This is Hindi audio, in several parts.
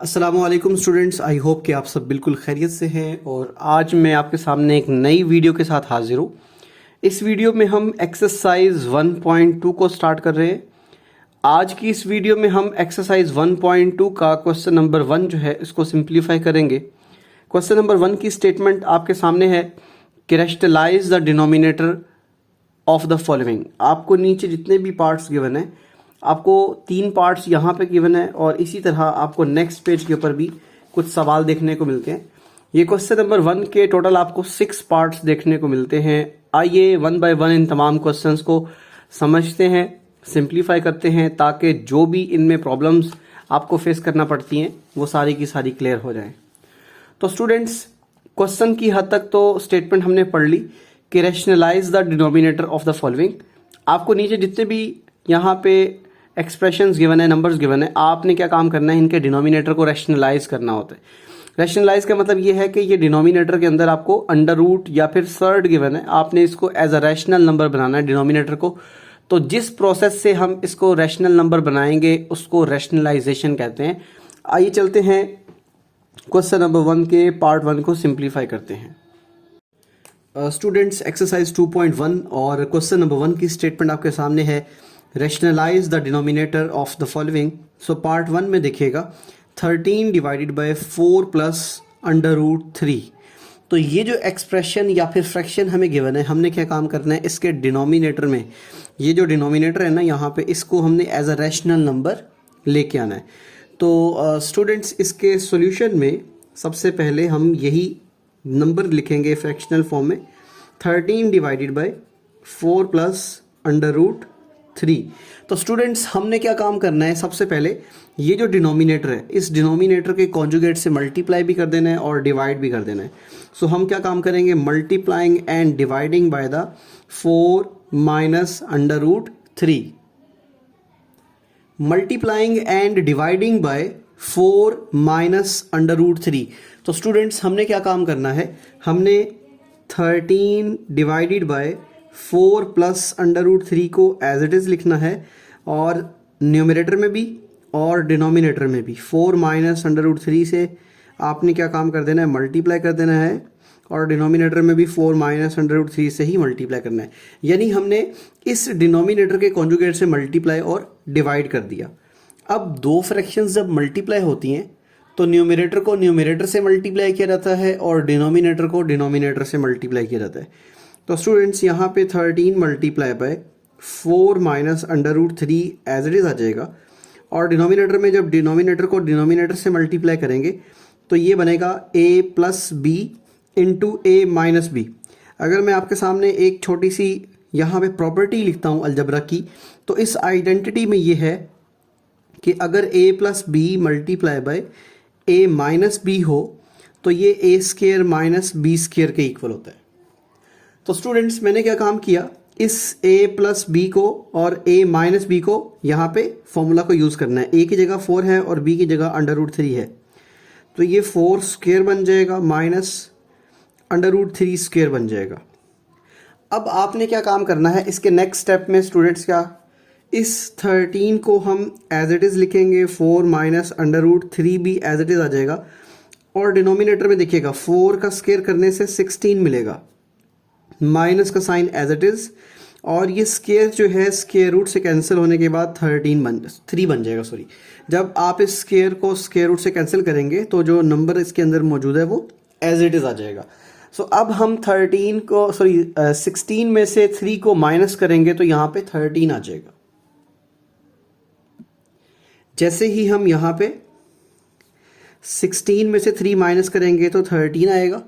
अस्सलामुअलैकुम स्टूडेंट्स, आई होप कि आप सब बिल्कुल खैरियत से हैं। और आज मैं आपके सामने एक नई वीडियो के साथ हाजिर हूँ। इस वीडियो में हम एक्सरसाइज 1.2 को स्टार्ट कर रहे हैं। आज की इस वीडियो में हम एक्सरसाइज 1.2 का क्वेश्चन नंबर 1 जो है इसको सिंप्लीफाई करेंगे। क्वेश्चन नंबर 1 की स्टेटमेंट आपके सामने है कि rationalise the denominator of the following. आपको नीचे जितने भी पार्ट्स गिवन है, आपको 3 पार्ट्स यहाँ पे गिवन है और इसी तरह आपको नेक्स्ट पेज के ऊपर भी कुछ सवाल देखने को मिलते हैं। ये क्वेश्चन नंबर 1 के टोटल आपको 6 पार्ट्स देखने को मिलते हैं। आइए 1 बाय 1 इन तमाम क्वेश्चंस को समझते हैं, सिंप्लीफाई करते हैं, ताकि जो भी इनमें प्रॉब्लम्स आपको फेस करना पड़ती हैं वो सारी की सारी क्लियर हो जाएं। तो स्टूडेंट्स, क्वेश्चन की हद तक तो स्टेटमेंट हमने पढ़ ली कि rationalise the denominator of the following. आपको नीचे जितने भी यहाँ पे एक्सप्रेशंस गिवन है, नंबर्स गिवन है, आपने क्या काम करना है, इनके डिनोमिनेटर को रैशनलाइज करना होता है। रैशनलाइज का मतलब ये है कि ये डिनोमिनेटर के अंदर आपको अंडर रूट या फिर सर्ड गिवन है, आपने इसको एज अ रैशनल नंबर बनाना है डिनोमिनेटर को। तो जिस प्रोसेस से हम इसको रैशनल नंबर बनाएंगे उसको रैशनलाइजेशन कहते हैं। आइए चलते हैं क्वेश्चन नंबर 1 के पार्ट 1 को सिंप्लीफाई करते हैं। स्टूडेंट्स, एक्सरसाइज 2.1 और क्वेश्चन नंबर 1 की स्टेटमेंट आपके सामने है, rationalise the denominator of the following. So part 1 में देखिएगा 13 divided by 4 plus under root 3। तो ये जो एक्सप्रेशन या फिर फ्रैक्शन हमें गिवन है, हमने क्या काम करना है, इसके डिनोमिनेटर में ये जो डिनोमिनेटर है ना, यहाँ पे इसको हमने एज अ रैशनल नंबर लेके आना है। तो स्टूडेंट्स, इसके सॉल्यूशन में सबसे पहले हम यही नंबर लिखेंगे फ्रैक्शनल फॉर्म में, 13 divided by 4 plus under root 3। तो स्टूडेंट्स, हमने क्या काम करना है, सबसे पहले ये जो डिनोमिनेटर है, इस डिनोमिनेटर के कॉन्जुगेट से मल्टीप्लाई भी कर देना है और डिवाइड भी कर देना है। सो हम क्या काम करेंगे, multiplying and dividing by the 4 minus under root 3। Multiplying and dividing by 4 minus under root 3। तो स्टूडेंट्स, हमने क्या काम करना है, हमने 13 divided by 4 plus under root 3 को एज इट इज़ लिखना है और न्यूमरेटर में भी और डिनोमिनेटर में भी 4 माइनस अंडर रूट 3 से आपने क्या काम कर देना है, मल्टीप्लाई कर देना है और डिनोमिनेटर में भी 4 माइनस अंडर रूट 3 से ही मल्टीप्लाई करना है। यानी हमने इस डिनोमिनेटर के कॉन्जुगेट से मल्टीप्लाई और डिवाइड कर दिया। अब दो फ्रैक्शंस जब मल्टीप्लाई होती हैं तो न्यूमरेटर को न्यूमरेटर से मल्टीप्लाई किया जाता है और डिनोमिनेटर को डिनोमिनेटर से मल्टीप्लाई किया जाता है। तो स्टूडेंट्स, यहाँ पे 13 multiply by 4 minus under root 3 as it is आ जाएगा और डिनोमिनेटर में जब डिनोमिनेटर को डिनोमिनेटर से मल्टीप्लाई करेंगे तो ये बनेगा a plus B into A minus B. अगर मैं आपके सामने एक छोटी सी यहाँ पे प्रॉपर्टी लिखता हूँ अलजबरा की, तो इस आइडेंटिटी में ये है कि अगर a plus B multiply by a minus B हो तो ये a square minus B square के इक्वल होता है। तो स्टूडेंट्स, मैंने क्या काम किया, इस a प्लस बी को और a माइनस बी को यहाँ पे फॉर्मूला को यूज़ करना है। a की जगह 4 है और b की जगह अंडर रूट 3 है, तो ये 4 स्क्वायर बन जाएगा माइनस अंडर रूट 3 स्क्वायर बन जाएगा। अब आपने क्या काम करना है, इसके नेक्स्ट स्टेप में स्टूडेंट्स, क्या इस 13 को हम एज इट इज़ लिखेंगे, 4 माइनस अंडर रूट 3 भी एज इट इज़ आ जाएगा और डिनोमिनेटर में देखिएगा 4 का स्क्वायर करने से 16 मिलेगा, माइनस का साइन एज इट इज़, और ये स्क्वायर जो है स्क्वायर रूट से कैंसिल होने के बाद 3 बन जाएगा। सॉरी, जब आप इस स्क्वायर को स्क्वायर रूट से कैंसिल करेंगे तो जो नंबर इसके अंदर मौजूद है वो एज इट इज़ आ जाएगा। सो अब हम 16 में से 3 को माइनस करेंगे तो यहाँ पे 13 आ जाएगा। जैसे ही हम यहाँ पे 16 में से 3 माइनस करेंगे तो 13 आएगा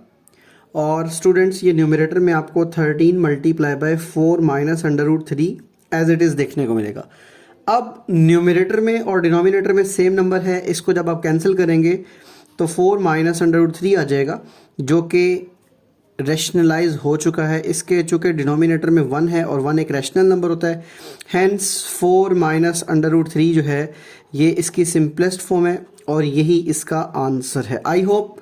और स्टूडेंट्स, ये न्यूमरेटर में आपको 13 multiply by 4 minus under root 3 as it is देखने को मिलेगा। अब न्यूमरेटर में और डिनोमिनेटर में सेम नंबर है, इसको जब आप कैंसिल करेंगे तो 4 माइनस अंडर रूट 3 आ जाएगा, जो कि रैशनलाइज हो चुका है। इसके चूँकि डिनोमिनेटर में 1 है और 1 एक रैशनल नंबर होता है, हैंस 4 माइनस अंडर रूट 3 जो है ये इसकी सिंपलेस्ट फॉर्म है और यही इसका आंसर है। आई होप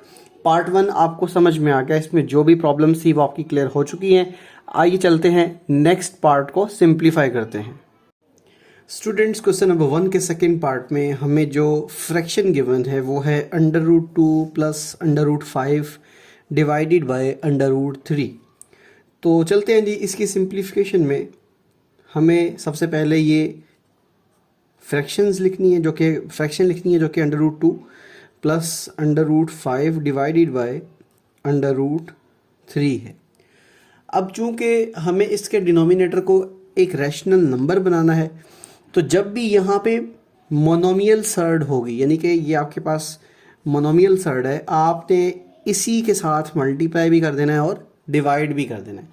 पार्ट 1 आपको समझ में आ गया, इसमें जो भी प्रॉब्लम्स थी वो आपकी क्लियर हो चुकी हैं। आइए चलते हैं नेक्स्ट पार्ट को सिंप्लीफाई करते हैं। स्टूडेंट्स क्वेश्चन नंबर 1 के सेकेंड पार्ट में हमें जो फ्रैक्शन गिवन है वो है √2 प्लस √5 डिवाइडेड बाय √3। तो चलते हैं जी इसकी सिंप्लीफिकेशन में। हमें सबसे पहले ये फ्रैक्शंस लिखनी है, जो कि फ्रैक्शन लिखनी है जो कि √2 प्लस √5 डिवाइडेड बाय √3 है। अब चूंकि हमें इसके डिनोमिनेटर को एक रैशनल नंबर बनाना है, तो जब भी यहाँ पे मोनोमियल सर्ड होगी, यानी कि ये आपके पास मोनोमियल सर्ड है, आपने इसी के साथ मल्टीप्लाई भी कर देना है और डिवाइड भी कर देना है।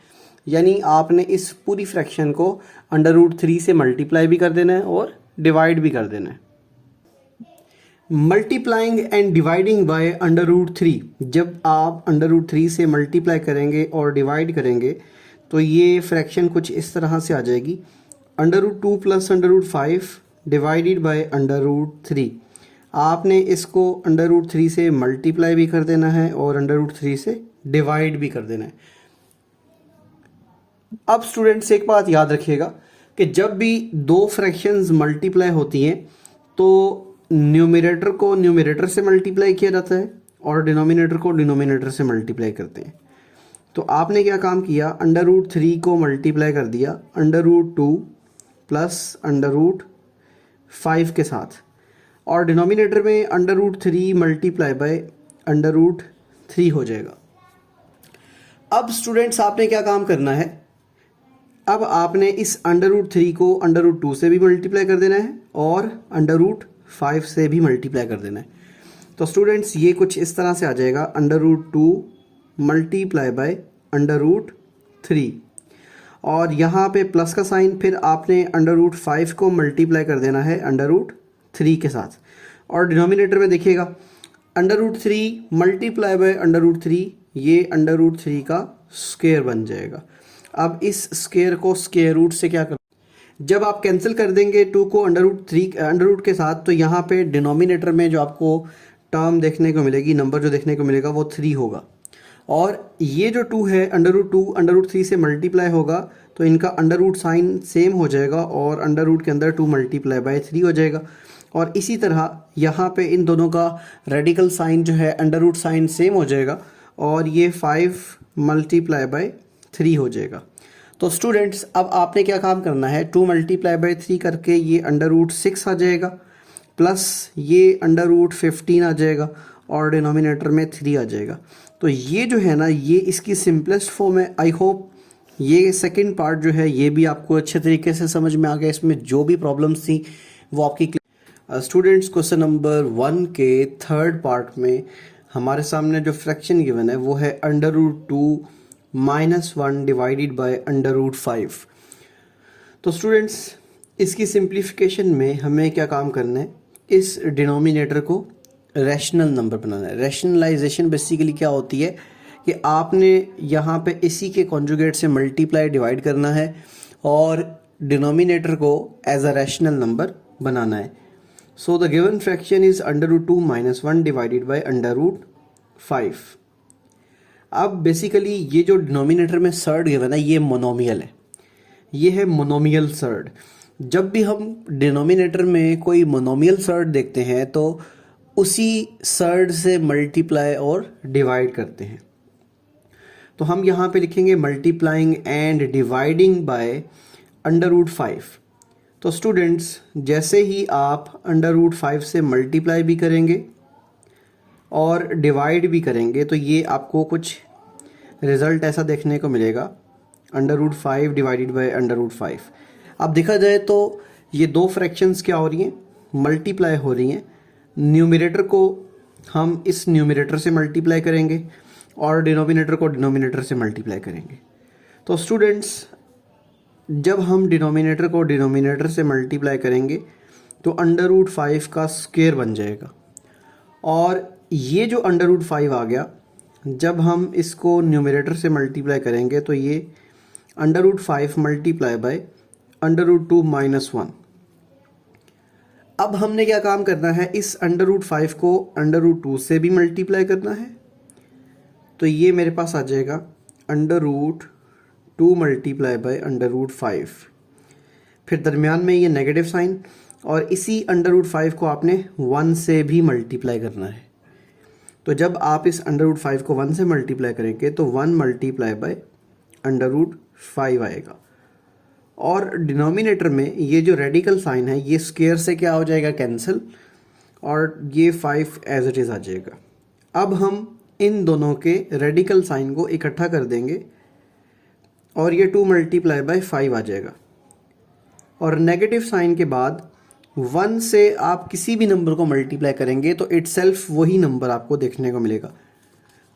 यानी आपने इस पूरी फ्रैक्शन को √3 से मल्टीप्लाई भी कर देना है और डिवाइड भी कर देना है। मल्टीप्लाइंग एंड डिवाइडिंग बाय √3, जब आप √3 से मल्टीप्लाई करेंगे और डिवाइड करेंगे तो ये फ्रैक्शन कुछ इस तरह से आ जाएगी, √2 प्लस √5 डिवाइडेड बाय √3। आपने इसको √3 से मल्टीप्लाई भी कर देना है और √3 से डिवाइड भी कर देना है। अब स्टूडेंट्स एक बात याद रखिएगा कि जब भी दो फ्रैक्शंस मल्टीप्लाई होती हैं तो न्यूमरेटर को न्यूमरेटर से मल्टीप्लाई किया जाता है और डिनोमिनेटर को डिनोमिनेटर से मल्टीप्लाई करते हैं। तो आपने क्या काम किया, √3 को मल्टीप्लाई कर दिया √2 प्लस √5 के साथ, और डिनोमिनेटर में √3 मल्टीप्लाई बाय √3 हो जाएगा। अब स्टूडेंट्स आपने क्या काम करना है, अब आपने इस √3 को √2 से भी मल्टीप्लाई कर देना है और √5 से भी मल्टीप्लाई कर देना है। तो स्टूडेंट्स ये कुछ इस तरह से आ जाएगा, √2 मल्टीप्लाई बाय √3, और यहाँ पे प्लस का साइन, फिर आपने √5 को मल्टीप्लाई कर देना है √3 के साथ, और डिनोमिनेटर में देखिएगा √3 मल्टीप्लाई बाय √3, ये √3 का स्क्वायर बन जाएगा। अब इस स्क्वायर को स्क्वायर रूट से क्या कर, जब आप कैंसिल कर देंगे 2 को √3 के साथ, तो यहाँ पे डिनोमिनेटर में जो आपको टर्म देखने को मिलेगी, नंबर जो देखने को मिलेगा वो 3 होगा, और ये जो 2 है √2 √3 से मल्टीप्लाई होगा तो इनका अंडर साइन सेम हो जाएगा और √ के अंदर 2 मल्टीप्लाई बाय 3 हो जाएगा। और इसी तरह यहाँ पे इन दोनों का रेडिकल साइन जो है अंडर साइन सेम हो जाएगा और ये 5 मल्टीप्लाई बाय 3 हो जाएगा। तो स्टूडेंट्स अब आपने क्या काम करना है, 2 मल्टीप्लाई बाय 3 करके ये √6 आ जाएगा, प्लस ये √15 आ जाएगा और डिनोमिनेटर में 3 आ जाएगा। तो ये जो है ना, ये इसकी सिंपलेस्ट फॉर्म है। आई होप ये सेकंड पार्ट जो है ये भी आपको अच्छे तरीके से समझ में आ गया, इसमें जो भी प्रॉब्लम्स थी वो आपकी। स्टूडेंट्स क्वेश्चन नंबर 1 के थर्ड पार्ट में हमारे सामने जो फ्रैक्शन गिवन है वो है √2 -1 डिवाइडेड बाय √5। तो स्टूडेंट्स इसकी सिंप्लीफिकेशन में हमें क्या काम करना है, इस डिनोमिनेटर को रैशनल नंबर बनाना है। रैशनलाइजेशन बेसिकली क्या होती है कि आपने यहाँ पे इसी के कॉन्जुगेट से मल्टीप्लाई डिवाइड करना है और डिनोमिनेटर को एज अ रैशनल नंबर बनाना है। So the given fraction is √2 -1 divided by √5। अब बेसिकली ये जो डिनोमिनेटर में सर्ड गिवन है ये मोनोमियल है, ये है मोनोमियल सर्ड। जब भी हम डिनोमिनेटर में कोई मोनोमियल सर्ड देखते हैं तो उसी सर्ड से मल्टीप्लाई और डिवाइड करते हैं। तो हम यहाँ पे लिखेंगे मल्टीप्लाइंग एंड डिवाइडिंग बाय √5। तो स्टूडेंट्स जैसे ही आप √5 से मल्टीप्लाई भी करेंगे और डिवाइड भी करेंगे तो ये आपको कुछ रिज़ल्ट ऐसा देखने को मिलेगा, √5 डिवाइडेड बाय √5। अब देखा जाए तो ये दो फ्रैक्शंस क्या हो रही हैं, मल्टीप्लाई हो रही हैं। न्यूमरेटर को हम इस न्यूमरेटर से मल्टीप्लाई करेंगे और डिनोमिनेटर को डिनोमिनेटर से मल्टीप्लाई करेंगे। तो स्टूडेंट्स जब हम डिनोमिनेटर को डिनोमिनेटर से मल्टीप्लाई करेंगे तो √5 का स्क्वायर बन जाएगा, और ये जो √5 आ गया, जब हम इसको न्यूमरेटर से मल्टीप्लाई करेंगे तो ये √5 मल्टीप्लाई बाय √2 -1। अब हमने क्या काम करना है, इस √5 को √2 से भी मल्टीप्लाई करना है। तो ये मेरे पास आ जाएगा √2 मल्टीप्लाई बाय √5। फिर दरमियान में ये नेगेटिव साइन, और इसी √5 को आपने 1 से भी मल्टीप्लाई करना है। तो जब आप इस √5 को 1 से मल्टीप्लाई करेंगे तो 1 मल्टीप्लाई बाय √5 आएगा, और डिनोमिनेटर में ये जो रेडिकल साइन है ये स्क्वायर से क्या हो जाएगा, कैंसिल, और ये 5 एज इट इज़ आ जाएगा। अब हम इन दोनों के रेडिकल साइन को इकट्ठा कर देंगे और ये 2 मल्टीप्लाई बाय 5 आ जाएगा, और नेगेटिव साइन के बाद 1 से आप किसी भी नंबर को मल्टीप्लाई करेंगे तो इटसेल्फ वही नंबर आपको देखने को मिलेगा।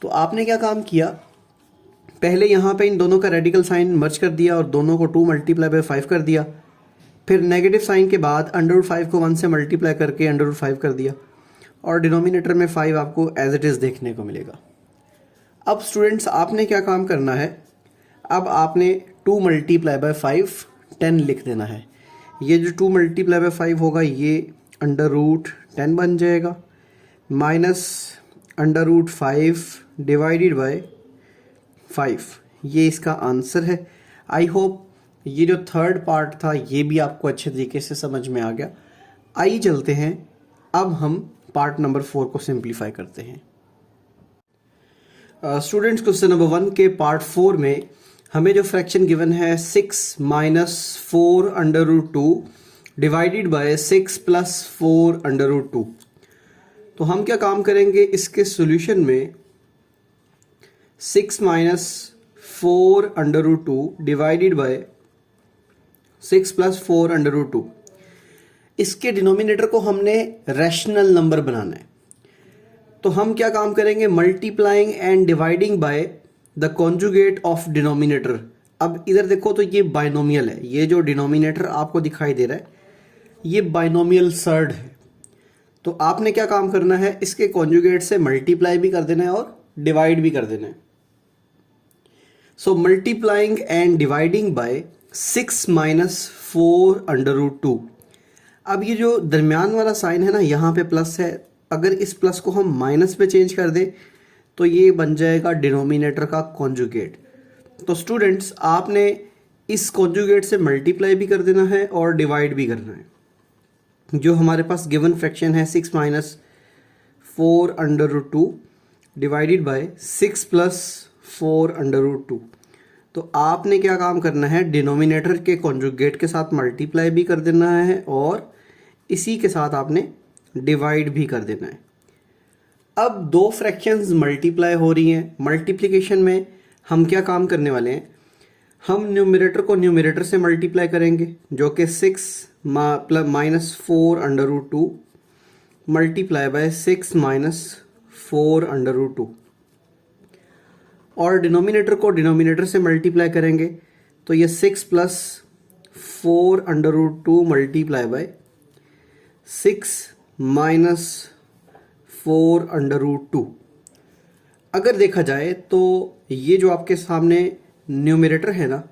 तो आपने क्या काम किया, पहले यहाँ पे इन दोनों का रेडिकल साइन मर्ज कर दिया और दोनों को 2 मल्टीप्लाई बाय 5 कर दिया। फिर नेगेटिव साइन के बाद √5 को 1 से मल्टीप्लाई करके √5 कर दिया, और डिनोमिनेटर में 5 आपको एज इट इज़ देखने को मिलेगा। अब स्टूडेंट्स आपने क्या काम करना है, अब आपने 2 मल्टीप्लाई बाय 5 10 लिख देना है। ये जो 2 मल्टीप्लाई बाय 5 होगा ये √10 बन जाएगा, माइनस √5 डिवाइडेड बाय 5, ये इसका आंसर है। आई होप ये जो थर्ड पार्ट था ये भी आपको अच्छे तरीके से समझ में आ गया। आइए चलते हैं, अब हम पार्ट नंबर 4 को सिंप्लीफाई करते हैं। स्टूडेंट्स क्वेश्चन नंबर 1 के पार्ट 4 में हमें जो फ्रैक्शन गिवन है 6 - 4 √2 डिवाइडेड बाय 6 + 4 √2। तो हम क्या काम करेंगे, इसके सॉल्यूशन में 6 - 4 √2 डिवाइडेड बाय 6 + 4 √2, इसके डिनोमिनेटर को हमने रैशनल नंबर बनाना है। तो हम क्या काम करेंगे, multiplying and dividing by the conjugate of denominator. अब इधर देखो तो ये बाइनोमियल है, ये जो डिनोमिनेटर आपको दिखाई दे रहा है ये बाइनोमियल सर्ड है। तो आपने क्या काम करना है, इसके कॉन्जुगेट से मल्टीप्लाई भी कर देना है और डिवाइड भी कर देना है। सो मल्टीप्लाइंग एंड डिवाइडिंग बाय 6 - 4 √2। अब ये जो दरमियान वाला साइन है ना, यहाँ पे प्लस है, अगर इस प्लस को हम माइनस पे चेंज कर दें तो ये बन जाएगा डिनोमिनेटर का कॉन्जुगेट। तो स्टूडेंट्स आपने इस कॉन्जुगेट से मल्टीप्लाई भी कर देना है और डिवाइड भी करना है। जो हमारे पास गिवन फ्रैक्शन है 6 - 4 √2 डिवाइडेड बाय 6 + 4 √2। तो आपने क्या काम करना है, डिनोमिनेटर के कॉन्जुगेट के साथ मल्टीप्लाई भी कर देना है और इसी के साथ आपने डिवाइड भी कर देना है। अब दो फ्रैक्शंस मल्टीप्लाई हो रही हैं, मल्टीप्लिकेशन में हम क्या काम करने वाले हैं, हम न्यूमरेटर को न्यूमरेटर से मल्टीप्लाई करेंगे, जो कि 6 - 4 √2 मल्टीप्लाई बाय 6 - 4 √2, और डिनोमिनेटर को डिनोमिनेटर से मल्टीप्लाई करेंगे तो ये 6 + 4 √2 मल्टीप्लाई बाय 6 - 4 √2। अगर देखा जाए तो ये जो आपके सामने न्यूमरेटर है ना,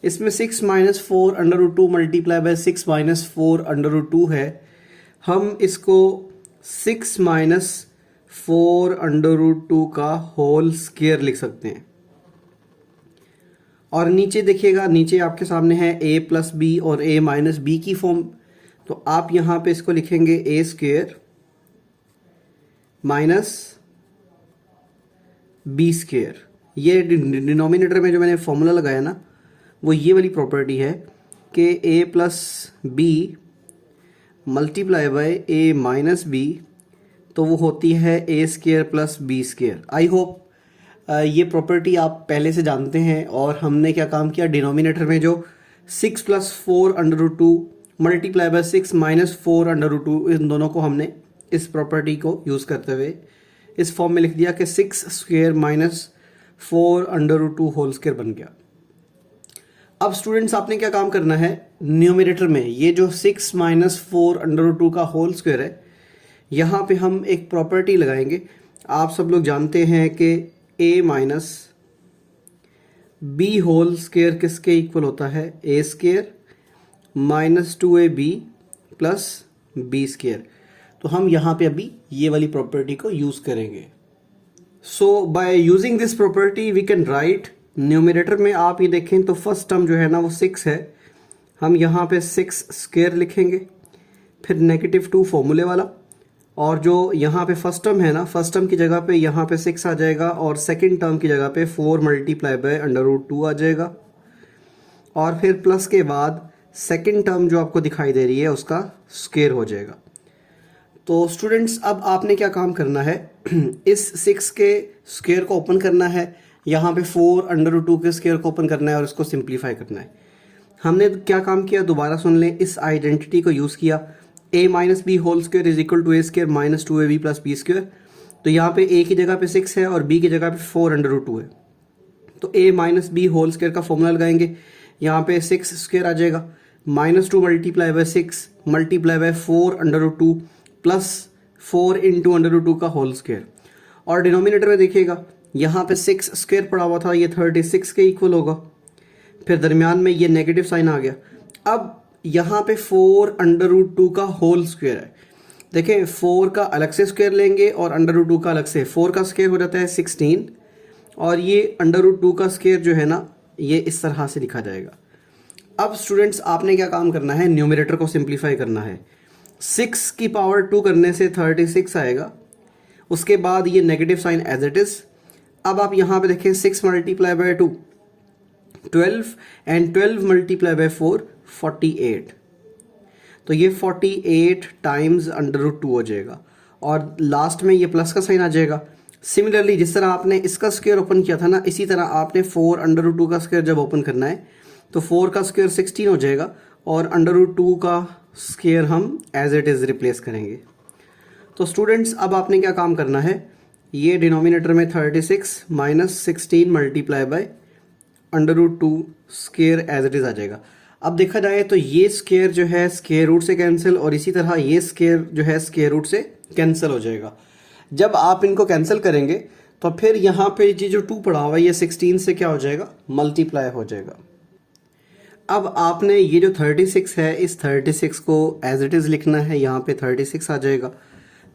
इसमें 6 - 4 √2 मल्टीप्लाई बाय 6 - 4 √2 है। हम इसको 6 - 4 √2 का होल स्क्वायर लिख सकते हैं। और नीचे देखिएगा, नीचे आपके सामने है a + b और a - b की फॉर्म। तो आप यहाँ पे इसको लिखेंगे a² - b²। ये डिनोमिनेटर में जो मैंने फॉर्मूला लगाया ना, वो ये वाली प्रॉपर्टी है कि a + b multiply by a - b, तो वो होती है a² + b²। आई होप ये प्रॉपर्टी आप पहले से जानते हैं। और हमने क्या काम किया, डिनोमिनेटर में जो 6 + 4 √2 मल्टीप्लाई बाय 6 - 4 √2, इन दोनों को हमने इस प्रॉपर्टी को यूज़ करते हुए इस फॉर्म में लिख दिया कि 6² - 4 √2 होल स्क्वायर बन गया। अब स्टूडेंट्स आपने क्या काम करना है, न्यूमरेटर में ये जो 6 - 4 √2 का होल स्क्वायर है, यहाँ पे हम एक प्रॉपर्टी लगाएंगे। आप सब लोग जानते हैं कि a - b होल स्क्वायर किसके इक्वल होता है, a² - 2ab + b²। तो हम यहाँ पे अभी ये वाली प्रॉपर्टी को यूज़ करेंगे। So by using this property we can write, numerator में आप ये देखें तो फर्स्ट टर्म जो है ना वो 6 है, हम यहाँ पे 6 स्क्वायर लिखेंगे, फिर -2 फॉर्मूले वाला, और जो यहाँ पे फर्स्ट टर्म है ना, फर्स्ट टर्म की जगह पे यहाँ पे 6 आ जाएगा और सेकंड टर्म की जगह पे 4 मल्टीप्लाई बाय √2 आ जाएगा। और फिर प्लस के बाद सेकंड टर्म जो आपको दिखाई दे रही है उसका स्क्वायर हो जाएगा। तो स्टूडेंट्स अब आपने क्या काम करना है, इस 6 के स्क्वायर को ओपन करना है, यहाँ पे 4 √2 के स्क्वायर को ओपन करना है और इसको सिंप्लीफाई करना है। हमने क्या काम किया, दोबारा सुन लें, इस आइडेंटिटी को यूज़ किया, a minus B whole square is equal to a square minus 2ab plus B square. तो यहाँ पे a की जगह पे 6 है और b की जगह पे 4 √2 है, तो a minus B whole square का फॉर्मूला लगाएंगे, यहाँ पे 6 स्क्वायर आ जाएगा, -2 multiply by 6 multiply by 4 √2 plus 4 into √2 का होल स्क्वायर। और डिनोमिनेटर में देखिएगा यहाँ पे 6 स्क्वायर पड़ा हुआ था, ये 36 के इक्वल होगा, फिर दरमियान में ये नेगेटिव साइन आ गया। अब यहाँ पे 4 √2 का होल स्क्वायर है, देखें 4 का अलग से स्क्वायर लेंगे और √2 का अलग से, 4 का स्क्वायर हो जाता है 16 और ये √2 का स्क्वायर जो है ना ये इस तरह से लिखा जाएगा। अब स्टूडेंट्स आपने क्या काम करना है, न्यूमरेटर को सिंप्लीफाई करना है। 6 की पावर 2 करने से 36 आएगा, उसके बाद ये negative sign as it is. अब आप यहाँ पे देखें 6 multiply by 2 12 and 12 multiply by 4 48, तो ये 48 टाइम्स √2 हो जाएगा और लास्ट में ये प्लस का साइन आ जाएगा। सिमिलरली जिस तरह आपने इसका स्क्वायर ओपन किया था ना, इसी तरह आपने 4 √2 का स्क्वायर जब ओपन करना है तो 4 का स्क्वायर 16 हो जाएगा और √2 का स्क्वायर हम एज इट इज़ रिप्लेस करेंगे। तो स्टूडेंट्स अब आपने क्या काम करना है, ये डिनोमिनेटर में 36 minus 16 multiply by √2 square as it is आ जाएगा। अब देखा जाए तो ये स्क्वायर जो है स्क्वायर रूट से कैंसिल और इसी तरह ये स्क्वायर जो है स्क्वायर रूट से कैंसिल हो जाएगा। जब आप इनको कैंसिल करेंगे तो फिर यहाँ पे ये जो 2 पड़ा हुआ है ये 16 से क्या हो जाएगा, मल्टीप्लाई हो जाएगा। अब आपने ये जो 36 है इस 36 को एज इट इज़ लिखना है, यहाँ पे 36 आ जाएगा,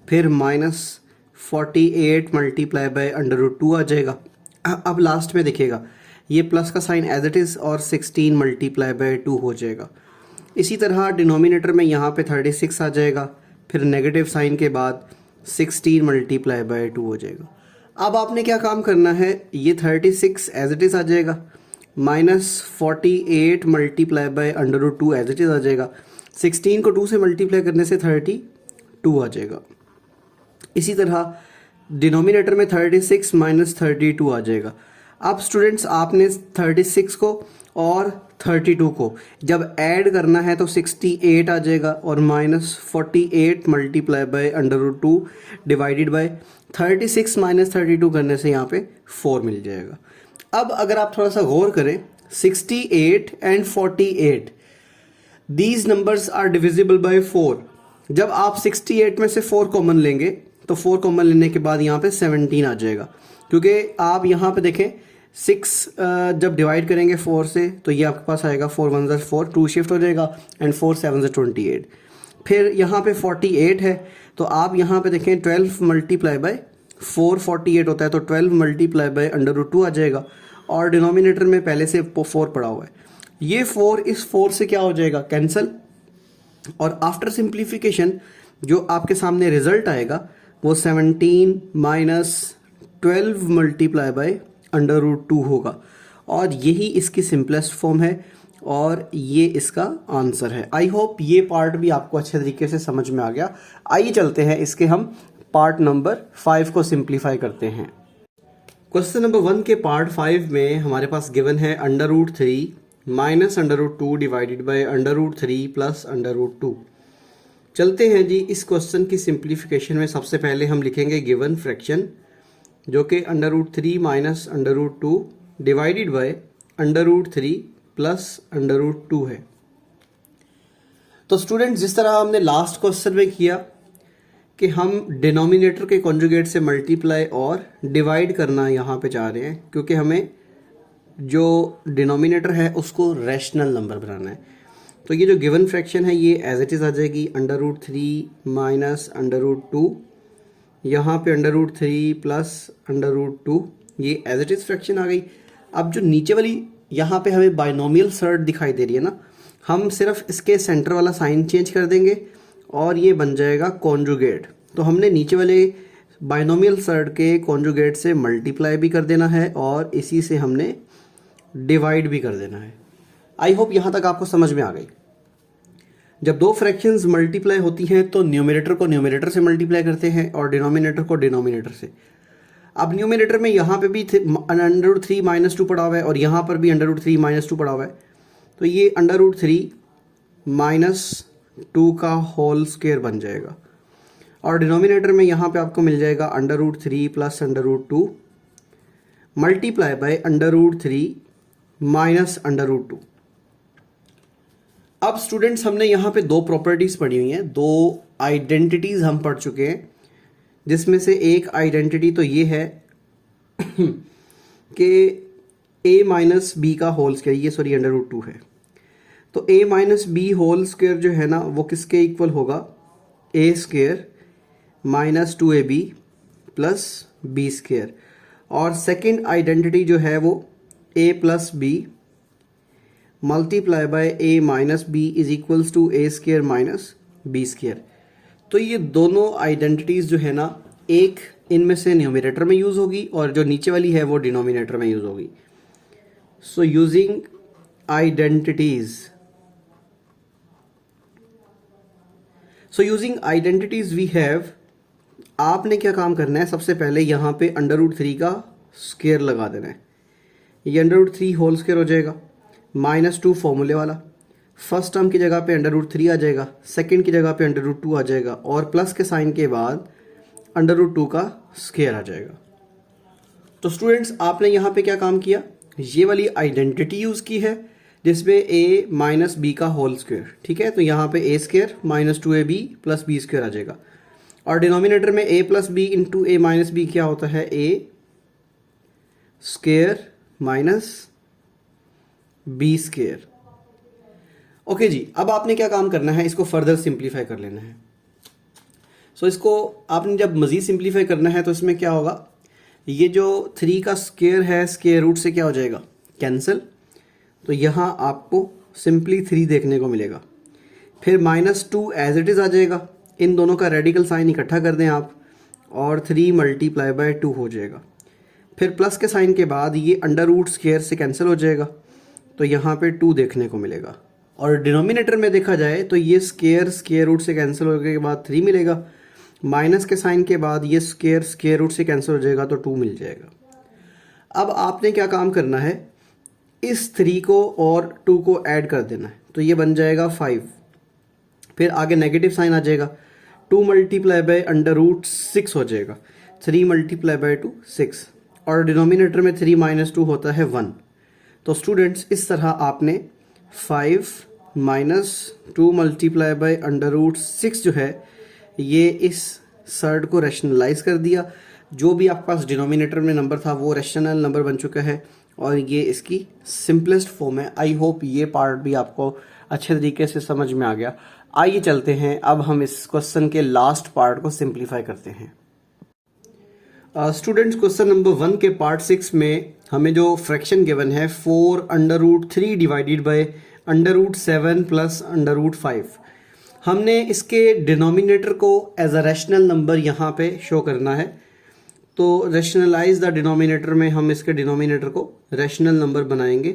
फिर -48 मल्टीप्लाई बाय √2 आ जाएगा। अब लास्ट में देखिएगा ये प्लस का साइन एज इट इज़ और 16 मल्टीप्लाई बाय 2 हो जाएगा। इसी तरह डिनोमिनेटर में यहाँ पे 36 आ जाएगा, फिर नेगेटिव साइन के बाद 16 मल्टीप्लाई बाय 2 हो जाएगा। अब आपने क्या काम करना है, ये 36 एज इट इज़ आ जाएगा, -48 multiply by √2 as it is आ जाएगा, 16 को 2 से मल्टीप्लाई करने से 32 आ जाएगा। इसी तरह डिनोमिनेटर में 36 माइनस 32 आ जाएगा। अब स्टूडेंट्स आपने 36 को और 32 को जब ऐड करना है तो 68 आ जाएगा और -48 multiply by √2 divided by 36 minus 32 करने से यहाँ पे 4 मिल जाएगा। अब अगर आप थोड़ा सा गौर करें, 68 and 48 these numbers are divisible by 4। जब आप 68 में से 4 कॉमन लेंगे तो 4 कॉमन लेने के बाद यहाँ पे 17 आ जाएगा, क्योंकि आप यहाँ पे देखें 6 जब डिवाइड करेंगे 4 से तो ये आपके पास आएगा 4 1 4, 2 शिफ्ट हो जाएगा एंड 4 7 28। फिर यहाँ पे 48 है तो आप यहाँ पे देखें 12 मल्टीप्लाई बाय 4 48 होता है, तो 12 मल्टीप्लाई बाय √2 आ जाएगा और डिनोमिनेटर में पहले से 4 पड़ा हुआ है, ये 4 इस 4 से क्या हो जाएगा, कैंसिल। और आफ्टर सिंप्लीफिकेशन जो आपके सामने रिजल्ट आएगा वो 17 माइनस 12 मल्टीप्लाई बाय √2 होगा और यही इसकी सिंपलेस्ट फॉर्म है और ये इसका आंसर है। आई होप ये पार्ट भी आपको अच्छे तरीके से समझ में आ गया। आइए चलते हैं इसके हम पार्ट नंबर 5 को सिंप्लीफाई करते हैं। क्वेश्चन नंबर 1 के पार्ट 5 में हमारे पास गिवन है √3 माइनस √2 डिवाइडेड बाय √3 प्लस √2। चलते हैं जी इस क्वेश्चन की सिंप्लीफिकेशन में। सबसे पहले हम लिखेंगे गिवन फ्रैक्शन जो कि √3 माइनस √2 डिवाइडेड बाय √3 प्लस √2 है। तो स्टूडेंट जिस तरह हमने लास्ट क्वेश्चन में किया कि हम डिनोमिनेटर के कॉन्जुगेट से मल्टीप्लाई और डिवाइड करना यहाँ पे चाह रहे हैं, क्योंकि हमें जो डिनोमिनेटर है उसको रैशनल नंबर बनाना है। तो ये जो गिवन फ्रैक्शन है ये एज इट इज़ आ जाएगी √3 माइनस √2, यहाँ पे √3 प्लस √2, ये एज इट इज़ फ्रैक्शन आ गई। अब जो नीचे वाली यहाँ पे हमें बाइनोमियल सर्ड दिखाई दे रही है ना, हम सिर्फ इसके सेंटर वाला साइन चेंज कर देंगे और ये बन जाएगा कॉन्जुगेट। तो हमने नीचे वाले बाइनोमियल सर्ड के कॉन्जुगेट से मल्टीप्लाई भी कर देना है और इसी से हमने डिवाइड भी कर देना है। आई होप यहाँ तक आपको समझ में आ गई। जब दो फ्रैक्शंस मल्टीप्लाई होती हैं तो न्यूमरेटर को न्यूमरेटर से मल्टीप्लाई करते हैं और डिनोमिनेटर को डिनोमिनेटर से। अब न्यूमरेटर में यहाँ पे भी √3 - 2 पड़ा हुआ है और यहाँ पर भी √3 - 2 पड़ा हुआ है, तो ये √3 - 2 का होल स्क्वायर बन जाएगा। और डिनोमिनेटर में यहाँ पे आपको मिल जाएगा √3 + √2 मल्टीप्लाई बाय √3 - √2। अब स्टूडेंट्स हमने यहाँ पे दो प्रॉपर्टीज़ पढ़ी हुई हैं, दो आइडेंटिटीज़ हम पढ़ चुके हैं, जिसमें से एक आइडेंटिटी तो ये है कि a - b का होल स्क्वायर, ये सॉरी √2 है, तो a - b होल स्क्वायर जो है ना वो किसके इक्वल होगा, a² - 2ab + b²। और सेकंड आइडेंटिटी जो है वो a + b multiply by a - b is equals to a² - b²। तो ये दोनों आइडेंटिटीज़ जो है ना, एक इनमें से न्यूमरेटर में यूज़ होगी और जो नीचे वाली है वो डिनोमिनेटर में यूज़ होगी। So using identities we have, आपने क्या काम करना है, सबसे पहले यहाँ पे √3 का स्क्वायर लगा देना है। ये √3 होल स्क्वायर हो जाएगा, -2 फॉर्मूले वाला, फर्स्ट टर्म की जगह पे √3 आ जाएगा, सेकंड की जगह पे √2 आ जाएगा और प्लस के साइन के बाद √2 का स्क्वायर आ जाएगा। तो स्टूडेंट्स आपने यहाँ पे क्या काम किया, ये वाली आइडेंटिटी यूज़ की है जिसमें a - b का होल स्क्वायर, ठीक है, तो यहाँ पे a² - 2ab + b² आ जाएगा। और डिनोमिनेटर में a + b into a - b क्या होता है, a² - b²। ओके जी, अब आपने क्या काम करना है, इसको फर्दर सिंप्लीफाई कर लेना है। सो इसको आपने जब मज़ीद सिंप्लीफाई करना है तो इसमें क्या होगा, ये जो 3 का स्क्वायर है स्क्वायर रूट से क्या हो जाएगा, कैंसिल, तो यहाँ आपको सिंपली 3 देखने को मिलेगा। फिर -2 एज इट इज़ आ जाएगा, इन दोनों का रेडिकल साइन इकट्ठा कर दें आप और 3 × 2 हो जाएगा। फिर प्लस के साइन के बाद ये √² से कैंसिल हो जाएगा, तो यहाँ पे 2 देखने को मिलेगा। और डिनोमिनेटर में देखा जाए तो ये स्क्वायर रूट से कैंसिल होने के बाद 3 मिलेगा, माइनस के साइन के बाद ये स्क्वायर रूट से कैंसिल हो जाएगा तो 2 मिल जाएगा। अब आपने क्या काम करना है, इस 3 को और 2 को ऐड कर देना है, तो ये बन जाएगा 5। फिर आगे नेगेटिव साइन आ जाएगा, 2 × √6 हो जाएगा, 3 × 2 6, और डिनोमिनेटर में 3 - 2 होता है 1। तो स्टूडेंट्स इस तरह आपने 5 - 2 × √6 जो है ये इस सर्ड को रैशनलाइज कर दिया। जो भी आपके पास डिनोमिनेटर में नंबर था वो रैशनल नंबर बन चुका है और ये इसकी सिंपलेस्ट फॉर्म है। आई होप ये पार्ट भी आपको अच्छे तरीके से समझ में आ गया। आइए चलते हैं, अब हम इस क्वेश्चन के लास्ट पार्ट को सिंप्लीफाई करते हैं। स्टूडेंट्स क्वेश्चन नंबर 1 के पार्ट 6 में हमें जो फ्रैक्शन गिवन है 4 √3 डिवाइडेड बाय √7 + √5, हमने इसके डिनोमिनेटर को एज अ रैशनल नंबर यहाँ पे शो करना है। तो रैशनलाइज द डिनोमिनेटर में हम इसके डिनोमिनेटर को रैशनल नंबर बनाएंगे।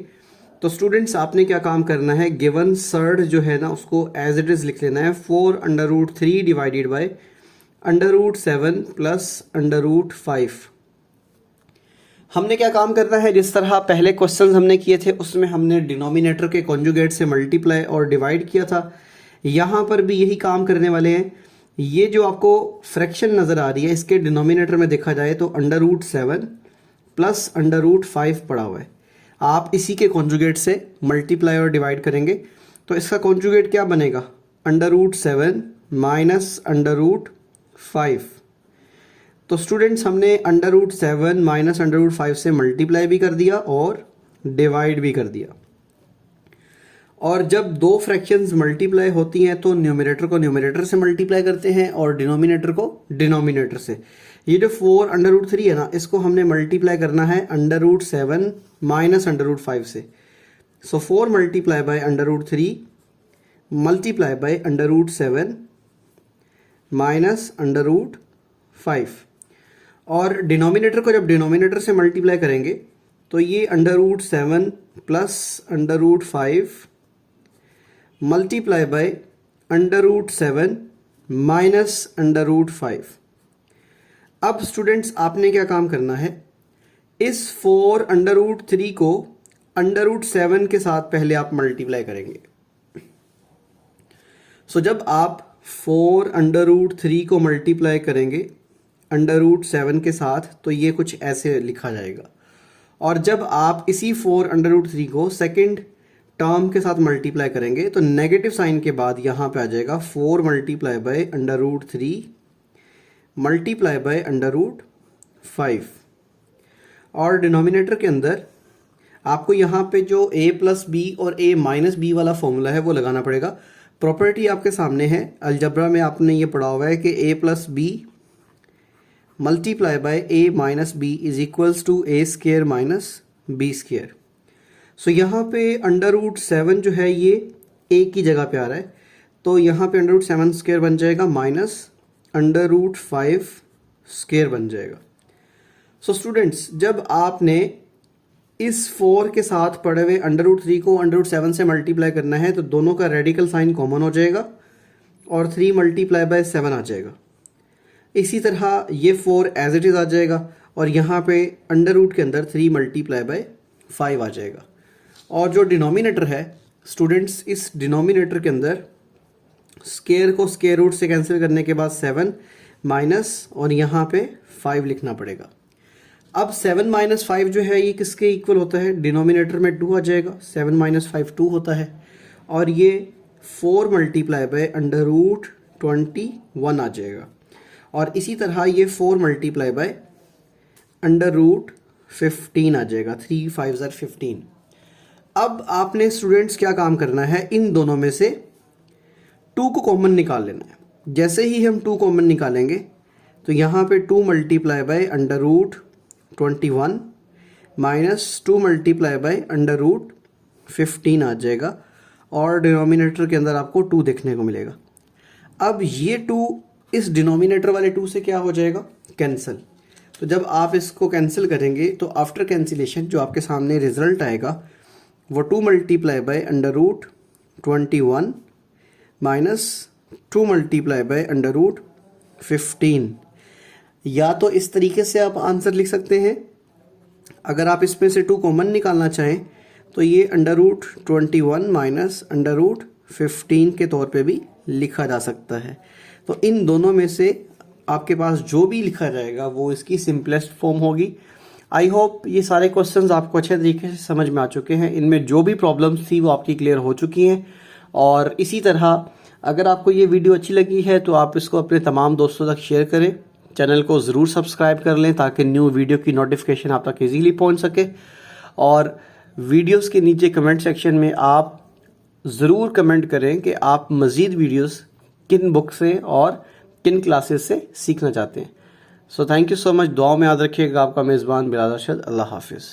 तो स्टूडेंट्स आपने क्या काम करना है, गिवन सर्ड जो है ना उसको एज इट इज़ लिख लेना है, 4 √3 डिवाइडेड बाय √7 + √5। हमने क्या काम करना है, जिस तरह पहले क्वेश्चन हमने किए थे उसमें हमने डिनोमिनेटर के कॉन्जुगेट से मल्टीप्लाई और डिवाइड किया था, यहाँ पर भी यही काम करने वाले हैं। ये जो आपको फ्रैक्शन नज़र आ रही है इसके डिनोमिनेटर में देखा जाए तो √7 + √5 पड़ा हुआ है, आप इसी के कॉन्जुगेट से मल्टीप्लाई और डिवाइड करेंगे तो इसका कॉन्जुगेट क्या बनेगा, √7 - √5। तो स्टूडेंट्स हमने √7 - √5 से मल्टीप्लाई भी कर दिया और डिवाइड भी कर दिया। और जब दो फ्रैक्शंस मल्टीप्लाई होती हैं तो न्यूमरेटर को न्यूमरेटर से मल्टीप्लाई करते हैं और डिनोमिनेटर को डिनोमिनेटर से। ये जो 4 √3 है ना, इसको हमने मल्टीप्लाई करना है √7 - √5 से। सो 4 × √3 मल्टीप्लाई बाय √7 माइनस √5। और डिनोमिनेटर को जब डिनोमिनेटर से मल्टीप्लाई करेंगे तो ये √7 प्लस √5 मल्टीप्लाई बाय √7 माइनस √5। अब स्टूडेंट्स आपने क्या काम करना है, इस 4√3 को √7 के साथ पहले आप मल्टीप्लाई करेंगे। सो जब आप 4√3 को मल्टीप्लाई करेंगे √7 के साथ तो ये कुछ ऐसे लिखा जाएगा। और जब आप इसी 4√3 को सेकंड टर्म के साथ मल्टीप्लाई करेंगे तो नेगेटिव साइन के बाद यहाँ पे आ जाएगा 4 मल्टीप्लाई बाय √3 मल्टीप्लाई बाय √5। और डिनोमिनेटर के अंदर आपको यहाँ पे जो a प्लस बी और a माइनस बी वाला फॉर्मूला है वो लगाना पड़ेगा। प्रॉपर्टी आपके सामने है, अलजब्रा में आपने ये पढ़ा हुआ है कि a plus B multiply by a minus B is equals to a square minus b square. So यहाँ पे √7 जो है ये a की जगह पे आ रहा है, तो यहाँ पे √7 स्क्वायर बन जाएगा माइनस √5 स्क्वायर बन जाएगा। सो स्टूडेंट्स, जब आपने इस 4 के साथ पढ़े हुए √3 को √7 से मल्टीप्लाई करना है तो दोनों का रेडिकल साइन कॉमन हो जाएगा और 3 मल्टीप्लाई बाय 7 आ जाएगा। इसी तरह ये 4 एज इट इज़ आ जाएगा और यहाँ पे अंडर के अंदर 3 मल्टीप्लाई बाय 5 आ जाएगा। और जो डिनोमिनेटर है स्टूडेंट्स, इस डिनोमिनेटर के अंदर स्क्वायर को स्क्वायर रूट से कैंसिल करने के बाद 7 माइनस और यहाँ पे 5 लिखना पड़ेगा। अब 7 माइनस 5 जो है ये किसके इक्वल होता है, डिनोमिनेटर में 2 आ जाएगा, 7 माइनस 5 2 होता है। और ये 4 मल्टीप्लाई बाय √21 आ जाएगा। और इसी तरह ये 4 मल्टीप्लाई बाय √15 आ जाएगा, 3 5 15। अब आपने स्टूडेंट्स क्या काम करना है, इन दोनों में से 2 को कॉमन निकाल लेना है। जैसे ही हम 2 कॉमन निकालेंगे तो यहाँ पे 2 multiply bye √21 minus 2 multiply bye √15 आ जाएगा और डिनोमिनेटर के अंदर आपको 2 देखने को मिलेगा। अब ये 2 इस डिनोमिनेटर वाले 2 से क्या हो जाएगा, कैंसिल। तो जब आप इसको कैंसिल करेंगे तो आफ्टर कैंसिलेशन जो आपके सामने रिजल्ट आएगा वो 2 multiply bye √21 minus 2 multiply bye √15। या तो इस तरीके से आप आंसर लिख सकते हैं, अगर आप इसमें से 2 कॉमन निकालना चाहें तो ये √21 माइनस √15 के तौर पे भी लिखा जा सकता है। तो इन दोनों में से आपके पास जो भी लिखा जाएगा वो इसकी सिंपलेस्ट फॉर्म होगी। आई होप ये सारे क्वेश्चंस आपको अच्छे तरीके से समझ में आ चुके हैं, इनमें जो भी प्रॉब्लम्स थी वो आपकी क्लियर हो चुकी हैं। और इसी तरह अगर आपको ये वीडियो अच्छी लगी है तो आप इसको अपने तमाम दोस्तों तक शेयर करें, चैनल को ज़रूर सब्सक्राइब कर लें ताकि न्यू वीडियो की नोटिफिकेशन आप तक इजीली पहुंच सके। और वीडियोस के नीचे कमेंट सेक्शन में आप ज़रूर कमेंट करें कि आप मज़ीद वीडियोस किन बुक से और किन क्लासेस से सीखना चाहते हैं। So thank you so much. दुआओं में याद रखिएगा। आपका मेज़बान बिलाल अरशद। अल्लाह हाफिज़।